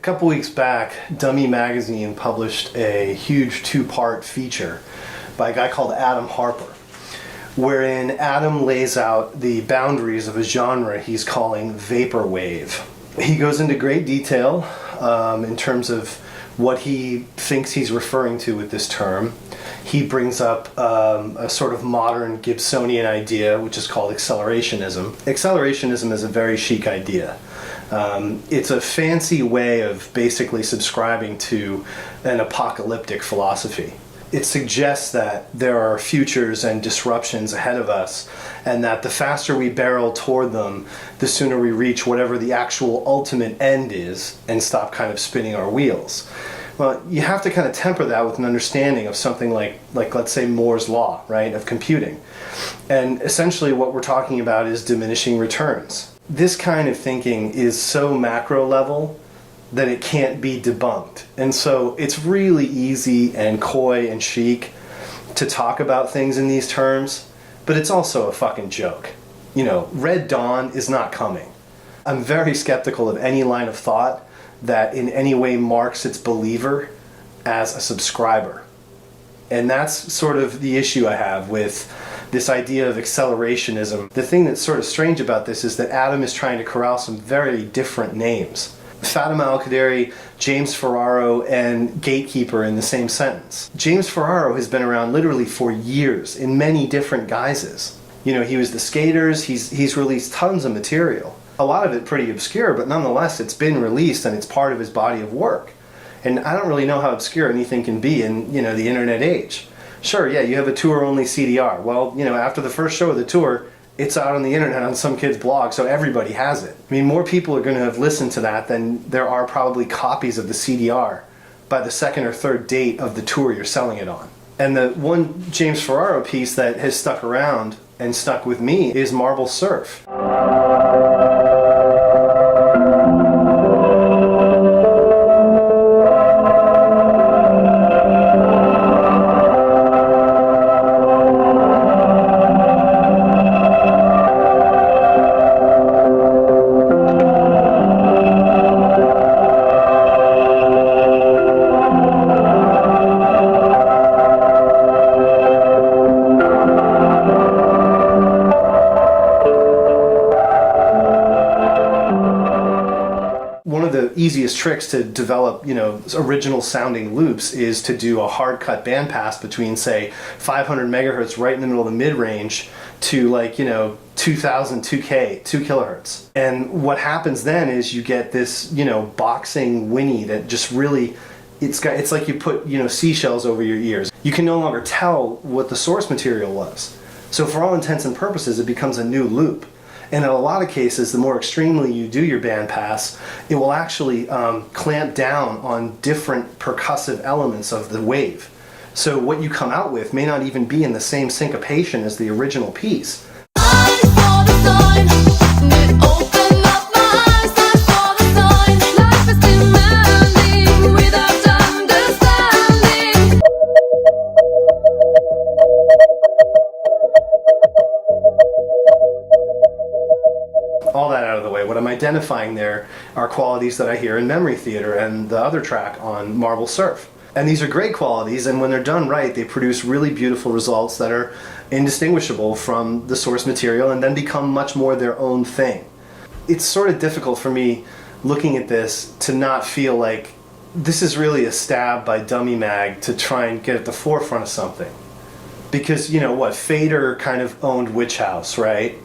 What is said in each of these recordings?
couple weeks back, Dummy Magazine published a huge two-part feature by a guy called Adam Harper, wherein Adam lays out the boundaries of a genre he's calling vaporwave. He goes into great detail in terms of what he thinks he's referring to with this term. He brings up a sort of modern Gibsonian idea, which is called accelerationism. Accelerationism is a very chic idea. It's a fancy way of basically subscribing to an apocalyptic philosophy. It suggests that there are futures and disruptions ahead of us, and that the faster we barrel toward them, the sooner we reach whatever the actual ultimate end is and stop kind of spinning our wheels. Well, you have to kind of temper that with an understanding of something like let's say Moore's law, right, of computing. And essentially what we're talking about is diminishing returns. This kind of thinking is so macro level that it can't be debunked. And so it's really easy and coy and chic to talk about things in these terms, but it's also a fucking joke. You know, Red Dawn is not coming. I'm very skeptical of any line of thought that in any way marks its believer as a subscriber. And that's sort of the issue I have with this idea of accelerationism. The thing that's sort of strange about this is that Adam is trying to corral some very different names. Fatima Al-Qadari, James Ferraro, and Gatekeeper in the same sentence. James Ferraro has been around literally for years in many different guises. You know, he was the Skaters, he's released tons of material. A lot of it pretty obscure, but nonetheless it's been released and it's part of his body of work. And I don't really know how obscure anything can be in, you know, the internet age. Sure, yeah, you have a tour-only CDR. Well, you know, after the first show of the tour, it's out on the internet on some kid's blog, so everybody has it. I mean, more people are going to have listened to that than there are probably copies of the CDR by the second or third date of the tour you're selling it on. And the one James Ferraro piece that has stuck around and stuck with me is Marble Surf. Easiest tricks to develop, you know, original sounding loops is to do a hard cut bandpass between, say, 500 megahertz right in the middle of the mid-range to, like, you know, 2000 2K, 2 kilohertz. And what happens then is you get this, you know, boxing whinny that just really, it's like you put, you know, seashells over your ears. You can no longer tell what the source material was. So for all intents and purposes, it becomes a new loop. And in a lot of cases, the more extremely you do your bandpass, it will actually clamp down on different percussive elements of the wave. So what you come out with may not even be in the same syncopation as the original piece. All that out of the way, what I'm identifying there are qualities that I hear in Memory Theater and the other track on Marble Surf. And these are great qualities, and when they're done right, they produce really beautiful results that are indistinguishable from the source material and then become much more their own thing. It's sort of difficult for me, looking at this, to not feel like this is really a stab by Dummy Mag to try and get at the forefront of something. Because, you know what, Fader kind of owned Witch House, right?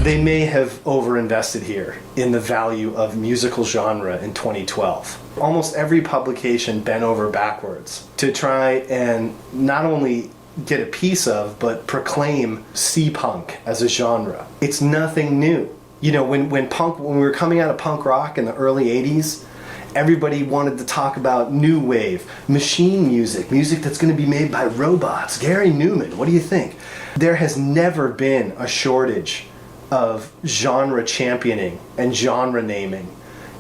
They may have overinvested here in the value of musical genre in 2012. Almost every publication bent over backwards to try and not only get a piece of, but proclaim C-punk as a genre. It's nothing new. You know, when we were coming out of punk rock in the early 80s, everybody wanted to talk about new wave, machine music, music that's going to be made by robots. Gary Newman, what do you think? There has never been a shortage of genre championing and genre naming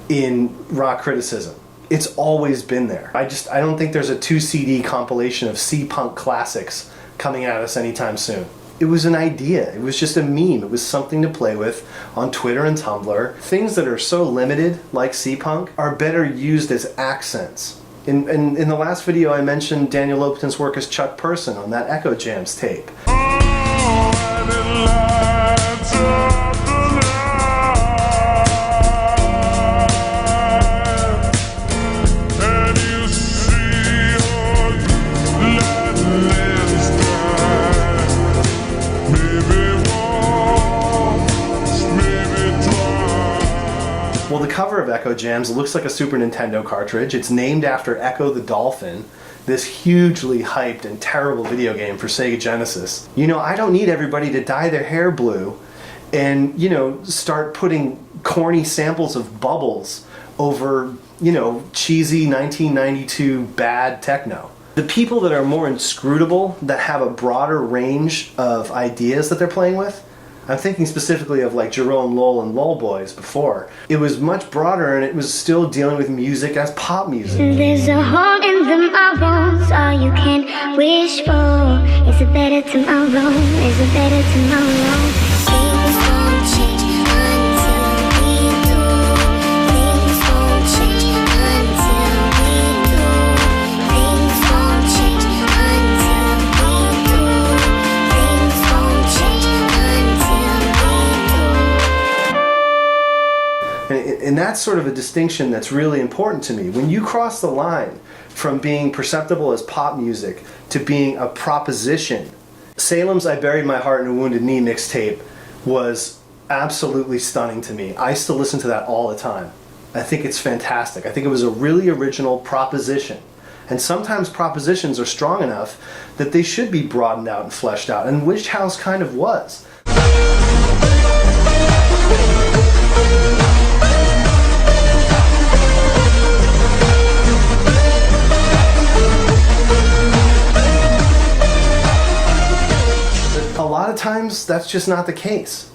in rock criticism. It's always been there. I don't think there's a 2 CD compilation of C-punk classics coming at us anytime soon. It was an idea. It was just a meme. It was something to play with on Twitter and Tumblr. Things that are so limited, like C-punk, are better used as accents. In the last video, I mentioned Daniel Lopatin's work as Chuck Person on that Echo Jams tape. Well, the cover of Echo Jams looks like a Super Nintendo cartridge. It's named after Echo the Dolphin, this hugely hyped and terrible video game for Sega Genesis. You know, I don't need everybody to dye their hair blue and, you know, start putting corny samples of Bubbles over, you know, cheesy 1992 bad techno. The people that are more inscrutable, that have a broader range of ideas that they're playing with, I'm thinking specifically of like Jerome Lowell and Lull Boys before. It was much broader and it was still dealing with music as pop music. There's a hole in my bones, all you can wish for is a better tomorrow, is a better tomorrow. Things won't change until we do. Things won't change until we do. Things won't change until we do. Things won't change until we do. And that's sort of a distinction that's really important to me. When you cross the line from being perceptible as pop music to being a proposition, Salem's I Buried My Heart in a Wounded Knee mixtape was absolutely stunning to me. I still listen to that all the time. I think it's fantastic. I think it was a really original proposition. And sometimes propositions are strong enough that they should be broadened out and fleshed out, and Witch House kind of was. A lot of times that's just not the case.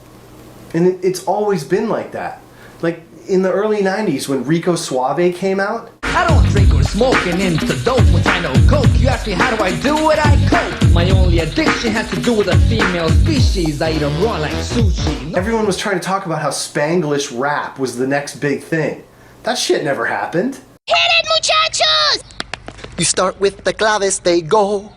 And it's always been like that. Like in the early 90s when Rico Suave came out. I don't drink or smoke and into dope when I know coke. You ask me how do I do it, I cope. My only addiction has to do with a female species. I eat them raw like sushi. Everyone was trying to talk about how Spanglish rap was the next big thing. That shit never happened. Hit it, muchachos! You start with the claves, they go.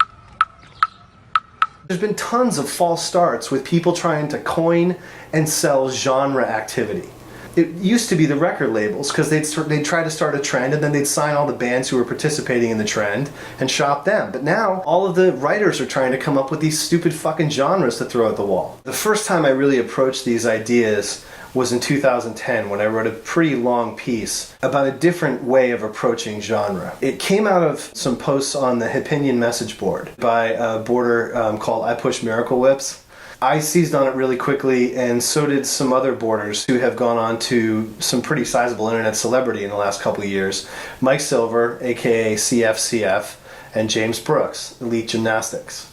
There's been tons of false starts with people trying to coin and sell genre activity. It used to be the record labels, because they'd try to start a trend and then they'd sign all the bands who were participating in the trend and shop them. But now all of the writers are trying to come up with these stupid fucking genres to throw at the wall. The first time I really approached these ideas was in 2010 when I wrote a pretty long piece about a different way of approaching genre. It came out of some posts on the Opinion message board by a boarder called I Push Miracle Whips. I seized on it really quickly, and so did some other boarders who have gone on to some pretty sizable internet celebrity in the last couple of years. Mike Silver, aka CFCF, and James Brooks, Elite Gymnastics.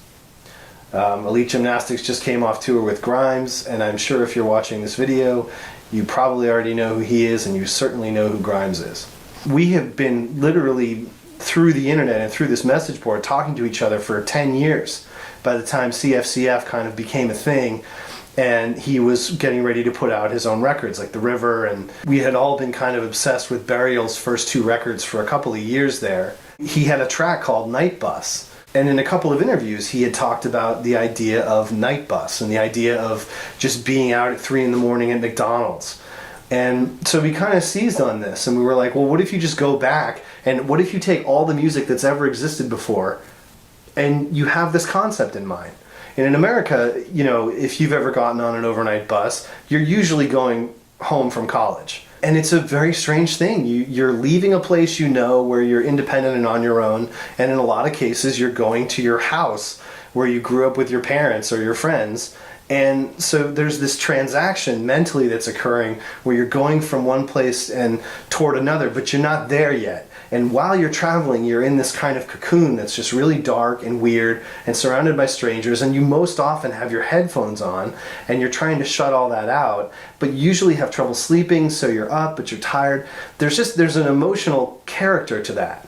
Elite Gymnastics just came off tour with Grimes, and I'm sure if you're watching this video, you probably already know who he is, and you certainly know who Grimes is. We have been literally through the internet and through this message board talking to each other for 10 years by the time CFCF kind of became a thing, and he was getting ready to put out his own records like The River, and we had all been kind of obsessed with Burial's first 2 records for a couple of years there. He had a track called Night Bus. And in a couple of interviews, he had talked about the idea of night bus and the idea of just being out at 3 in the morning at McDonald's. And so we kind of seized on this, and we were like, well, what if you just go back, and what if you take all the music that's ever existed before, and you have this concept in mind? And in America, you know, if you've ever gotten on an overnight bus, you're usually going home from college. And it's a very strange thing. You're leaving a place you know where you're independent and on your own, and in a lot of cases you're going to your house where you grew up with your parents or your friends. And so there's this transaction mentally that's occurring where you're going from one place and toward another, but you're not there yet. And while you're traveling, you're in this kind of cocoon that's just really dark and weird and surrounded by strangers, and you most often have your headphones on and you're trying to shut all that out, but you usually have trouble sleeping, so you're up but you're tired. There's an emotional character to that.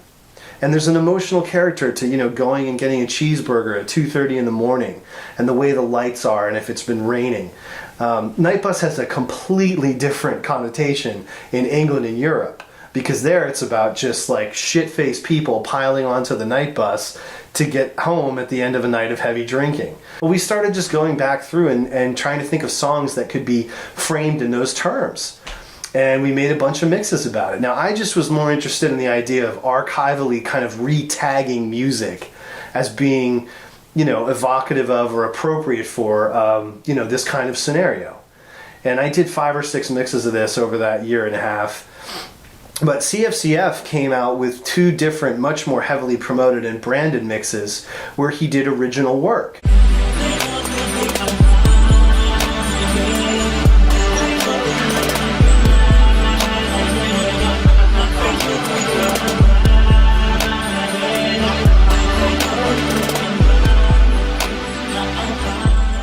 And there's an emotional character to, you know, going and getting a cheeseburger at 2:30 in the morning and the way the lights are and if it's been raining. Night bus has a completely different connotation in England and Europe, because there it's about just like shit-faced people piling onto the night bus to get home at the end of a night of heavy drinking. Well, we started just going back through and trying to think of songs that could be framed in those terms. And we made a bunch of mixes about it. Now, I just was more interested in the idea of archivally kind of re-tagging music as being, you know, evocative of or appropriate for, you know, this kind of scenario. And I did 5 or 6 mixes of this over that year and a half. But CFCF came out with 2 different, much more heavily promoted and branded mixes where he did original work.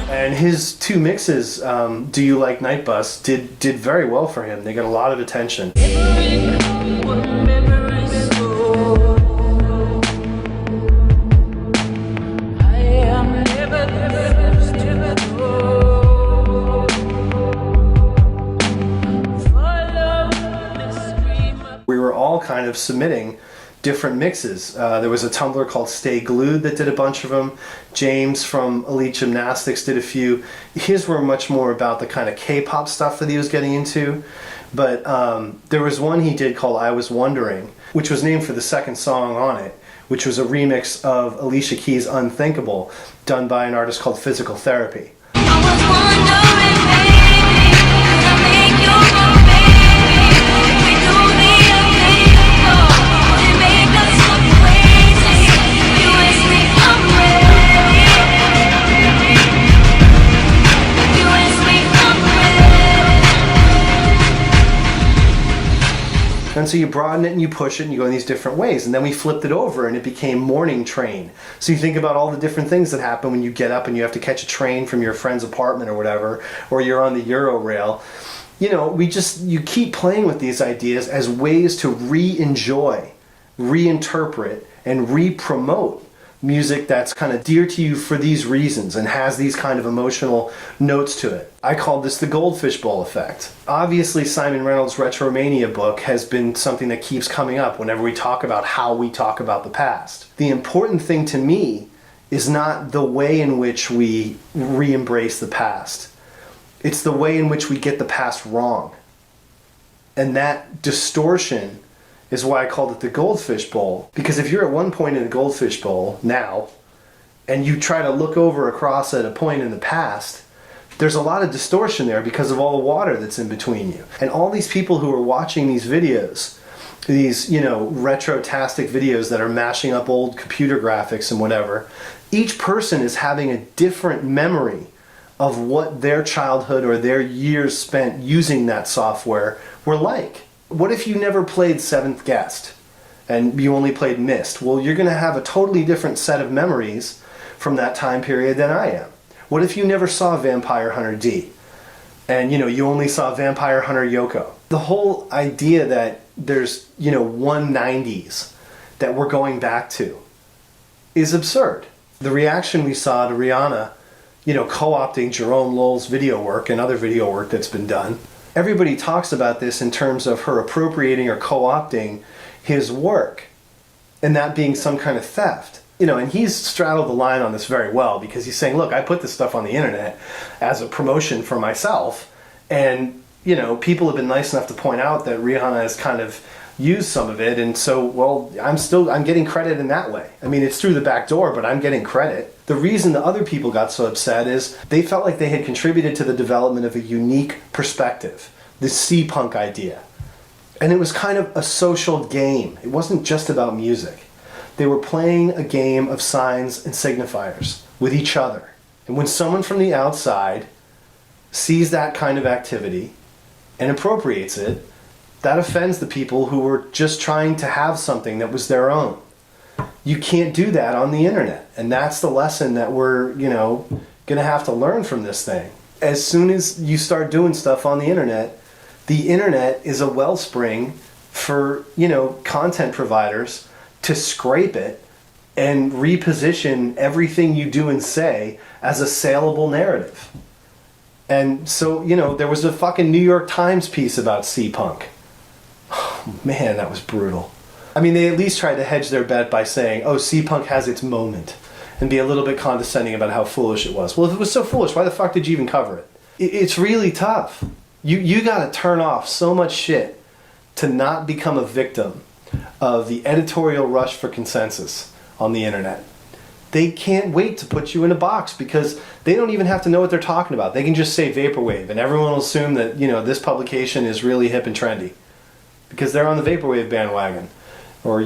And his 2 mixes, Do You Like Night Bus, did very well for him. They got a lot of attention. We were all kind of submitting different mixes. There was a Tumblr called Stay Glued that did a bunch of them. James from Elite Gymnastics did a few. His were much more about the kind of K-pop stuff that he was getting into. But there was one he did called I Was Wondering, which was named for the second song on it, which was a remix of Alicia Keys' Unthinkable, done by an artist called Physical Therapy. And so you broaden it and you push it and you go in these different ways. And then we flipped it over and it became Morning Train. So you think about all the different things that happen when you get up and you have to catch a train from your friend's apartment or whatever, or you're on the Eurorail. You know, you keep playing with these ideas as ways to re-enjoy, reinterpret, and re-promote music that's kind of dear to you for these reasons and has these kind of emotional notes to it. I called this the Goldfish Bowl effect. Obviously, Simon Reynolds' Retromania book has been something that keeps coming up whenever we talk about how we talk about the past. The important thing to me is not the way in which we re-embrace the past. It's the way in which we get the past wrong. And that distortion is why I called it the Goldfish Bowl. Because if you're at one point in a Goldfish Bowl now, and you try to look over across at a point in the past, there's a lot of distortion there because of all the water that's in between you. And all these people who are watching these videos, these, you know, retro-tastic videos that are mashing up old computer graphics and whatever, each person is having a different memory of what their childhood or their years spent using that software were like. What if you never played Seventh Guest and you only played Myst? Well, you're going to have a totally different set of memories from that time period than I am. What if you never saw Vampire Hunter D and, you know, you only saw Vampire Hunter Yoko? The whole idea that there's, you know, 190s that we're going back to is absurd. The reaction we saw to Rihanna, you know, co-opting Jerome Lowell's video work and other video work that's been done, everybody talks about this in terms of her appropriating or co-opting his work and that being some kind of theft. You know, and he's straddled the line on this very well because he's saying, look, I put this stuff on the internet as a promotion for myself, and, you know, people have been nice enough to point out that Rihanna has kind of used some of it, and so, well, I'm getting credit in that way. I mean, it's through the back door, but I'm getting credit. The reason the other people got so upset is they felt like they had contributed to the development of a unique perspective, the C-punk idea. And it was kind of a social game. It wasn't just about music. They were playing a game of signs and signifiers with each other. And when someone from the outside sees that kind of activity and appropriates it, That offends the people who were just trying to have something that was their own. You can't do that on the internet. And that's the lesson that we're, going to have to learn from this thing. As soon as you start doing stuff on the internet is a wellspring for, content providers to scrape it and reposition everything you do and say as a saleable narrative. And so, there was a fucking New York Times piece about C-Punk. Oh, man, that was brutal. I mean, they at least tried to hedge their bet by saying, oh, C-Punk has its moment, and be a little bit condescending about how foolish it was. Well, if it was so foolish, why the fuck did you even cover it? It's really tough. You gotta turn off so much shit to not become a victim of the editorial rush for consensus on the internet. They can't wait to put you in a box because they don't even have to know what they're talking about. They can just say vaporwave and everyone will assume that, this publication is really hip and trendy because they're on the vaporwave bandwagon. Or,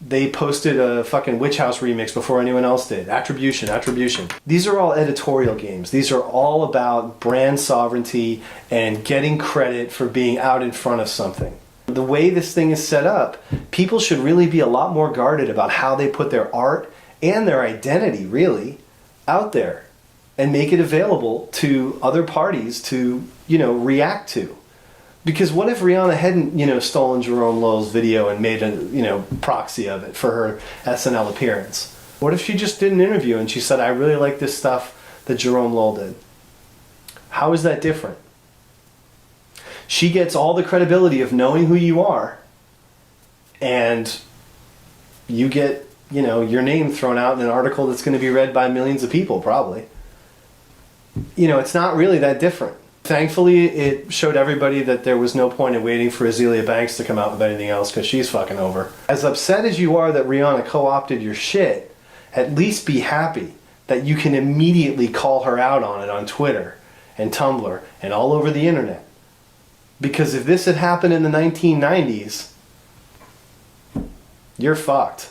they posted a fucking Witch House remix before anyone else did. Attribution. These are all editorial games. These are all about brand sovereignty and getting credit for being out in front of something. The way this thing is set up, people should really be a lot more guarded about how they put their art and their identity, really, out there and make it available to other parties to, react to. Because what if Rihanna hadn't, stolen Jerome Lowell's video and made a, proxy of it for her SNL appearance? What if she just did an interview and she said, I really like this stuff that Jerome Lowell did? How is that different? She gets all the credibility of knowing who you are, and you get, your name thrown out in an article that's going to be read by millions of people, probably. It's not really that different. Thankfully, it showed everybody that there was no point in waiting for Azealia Banks to come out with anything else because she's fucking over. As upset as you are that Rihanna co-opted your shit, at least be happy that you can immediately call her out on it on Twitter and Tumblr and all over the internet. Because if this had happened in the 1990s, you're fucked.